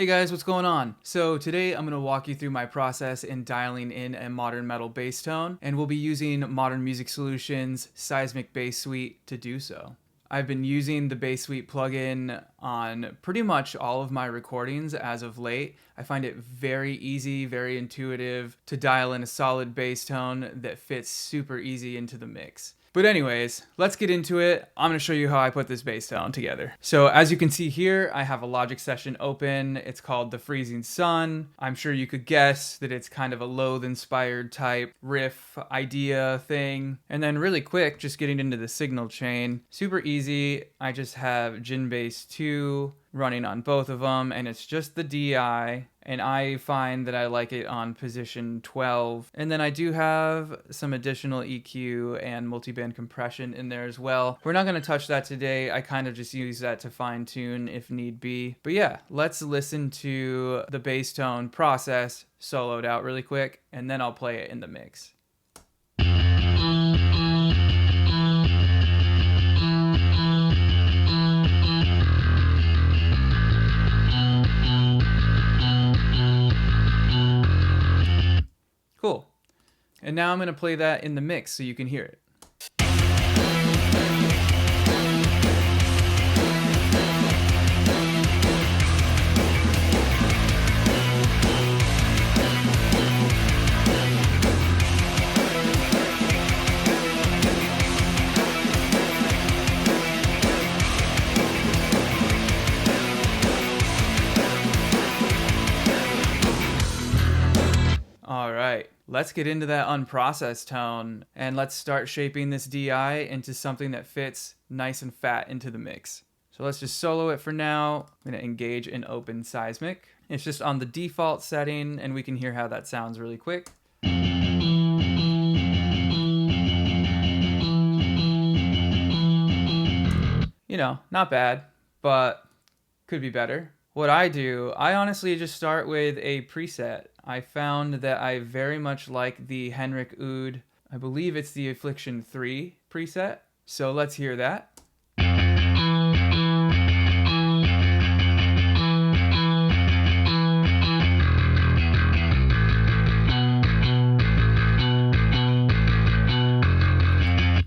Hey guys, what's going on? So today I'm going to walk you through my process in dialing in a modern metal bass tone, and we'll be using Modern Music Solutions' Seismic Bass Suite to do so. I've been using the Bass Suite plugin on pretty much all of my recordings as of late. I find it very easy, very intuitive to dial in a solid bass tone that fits super easy into the mix. But anyways, let's get into it. I'm going to show you how I put this bass tone together. So as you can see here, I have a Logic session open. It's called The Freezing Sun. I'm sure you could guess that it's kind of a Loathe-inspired type riff idea thing. And then really quick, just getting into the signal chain. Super easy. I just have Gin Bass 2 running on both of them, and it's just the DI, and I find that I like it on position 12. And then I do have some additional EQ and multiband compression in there as well. We're not going to touch that today. I kind of just use that to fine tune if need be. But yeah, let's listen to the bass tone process soloed out really quick, and then I'll play it in the mix. Cool. And now I'm going to play that in the mix so you can hear it. All right, let's get into that unprocessed tone, and let's start shaping this DI into something that fits nice and fat into the mix. So let's just solo it for now. I'm gonna engage in open Seismic. It's just on the default setting, and we can hear how that sounds really quick. You know, not bad, but could be better. What I do, I honestly just start with a preset. I found that I very much like the Henrik Oud, I believe it's the Affliction 3 preset. So let's hear that.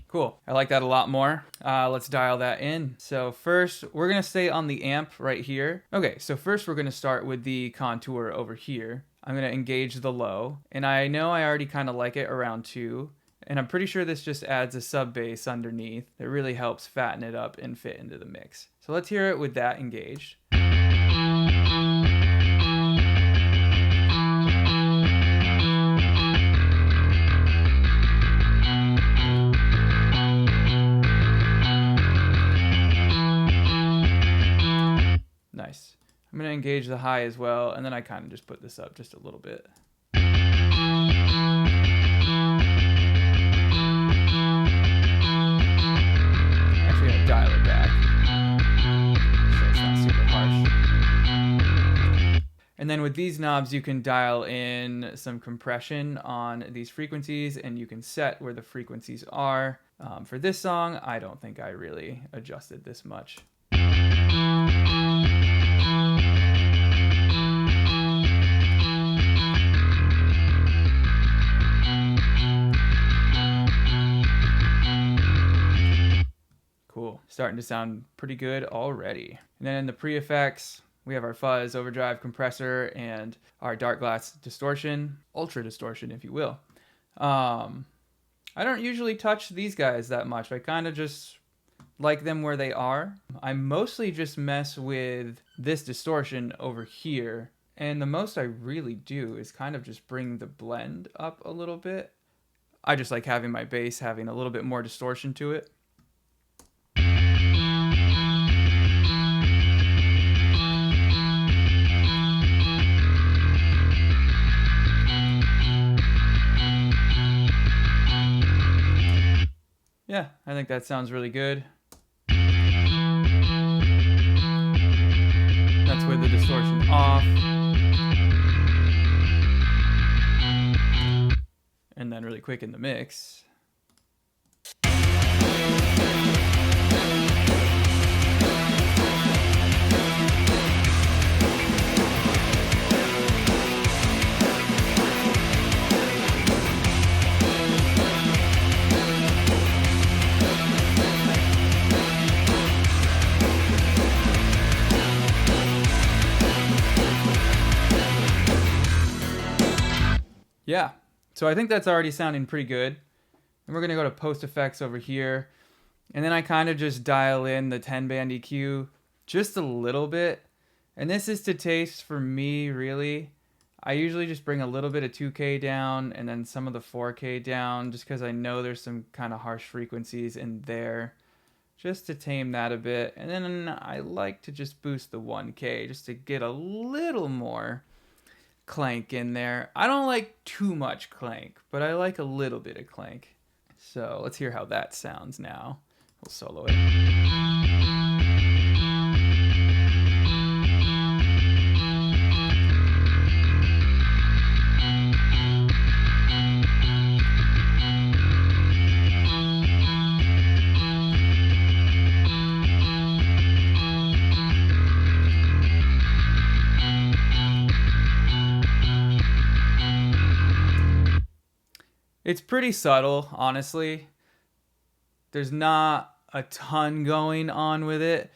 Cool. I like that a lot more. Let's dial that in. So first, we're going to stay on the amp right here. Okay, so first we're going to start with the contour over here. I'm going to engage the low, and I know I already kind of like it around 2, and I'm pretty sure this just adds a sub bass underneath that really helps fatten it up and fit into the mix. So let's hear it with that engaged. Nice. I'm going to engage the high as well, and then I kind of just put this up just a little bit. Actually going to dial it back so it's not super harsh. And then with these knobs, you can dial in some compression on these frequencies, and you can set where the frequencies are. For this song, I don't think I really adjusted this much. Cool. Starting to sound pretty good already. And then in the pre-effects, we have our fuzz, overdrive, compressor, and our dark glass distortion, ultra distortion, if you will. I don't usually touch these guys that much. I kind of just like them where they are. I mostly just mess with this distortion over here. And the most I really do is kind of just bring the blend up a little bit. I just like having my bass having a little bit more distortion to it. Yeah, I think that sounds really good. That's with the distortion off. And then really quick in the mix. Yeah, so I think that's already sounding pretty good. And we're gonna go to post effects over here. And then I kind of just dial in the 10 band EQ just a little bit. And this is to taste for me, really. I usually just bring a little bit of 2K down and then some of the 4K down just because I know there's some kind of harsh frequencies in there. Just to tame that a bit. And then I like to just boost the 1K just to get a little more clank in there. I don't like too much clank, but I like a little bit of clank. So let's hear how that sounds now. We'll solo it. It's pretty subtle, honestly. There's not a ton going on with it,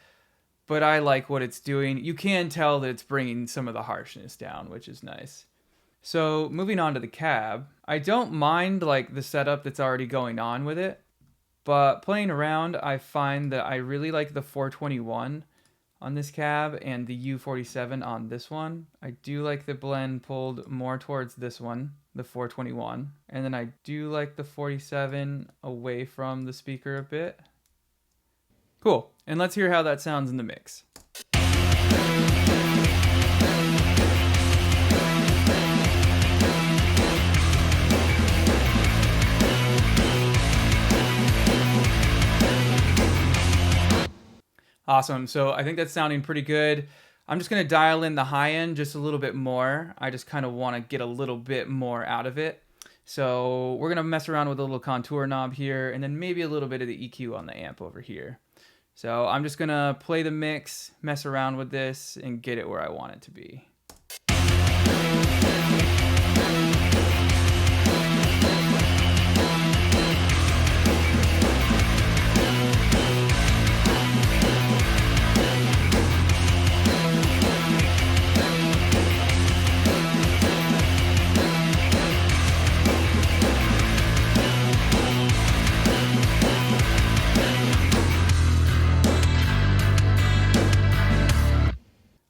but I like what it's doing. You can tell that it's bringing some of the harshness down, which is nice. So moving on to the cab, I don't mind like the setup that's already going on with it, but playing around, I find that I really like the 421 on this cab and the U47 on this one. I do like the blend pulled more towards this one, the 421, and then I do like the 47 away from the speaker a bit. Cool, and let's hear how that sounds in the mix. Awesome, so I think that's sounding pretty good. I'm just gonna dial in the high end just a little bit more. I just kind of wanna get a little bit more out of it. So we're gonna mess around with a little contour knob here and then maybe a little bit of the EQ on the amp over here. So I'm just gonna play the mix, mess around with this, and get it where I want it to be.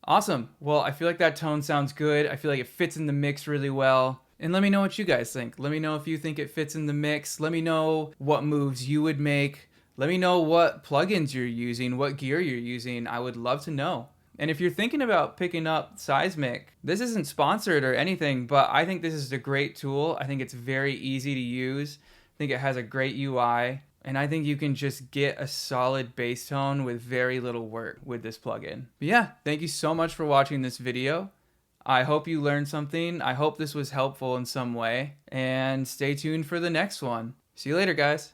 Awesome. Well, I feel like that tone sounds good. I feel like it fits in the mix really well. And let me know what you guys think. Let me know if you think it fits in the mix. Let me know what moves you would make. Let me know what plugins you're using, what gear you're using. I would love to know. And if you're thinking about picking up Seismic, this isn't sponsored or anything, but I think this is a great tool. I think it's very easy to use. I think it has a great UI. And I think you can just get a solid bass tone with very little work with this plugin. But yeah, thank you so much for watching this video. I hope you learned something. I hope this was helpful in some way. And stay tuned for the next one. See you later, guys.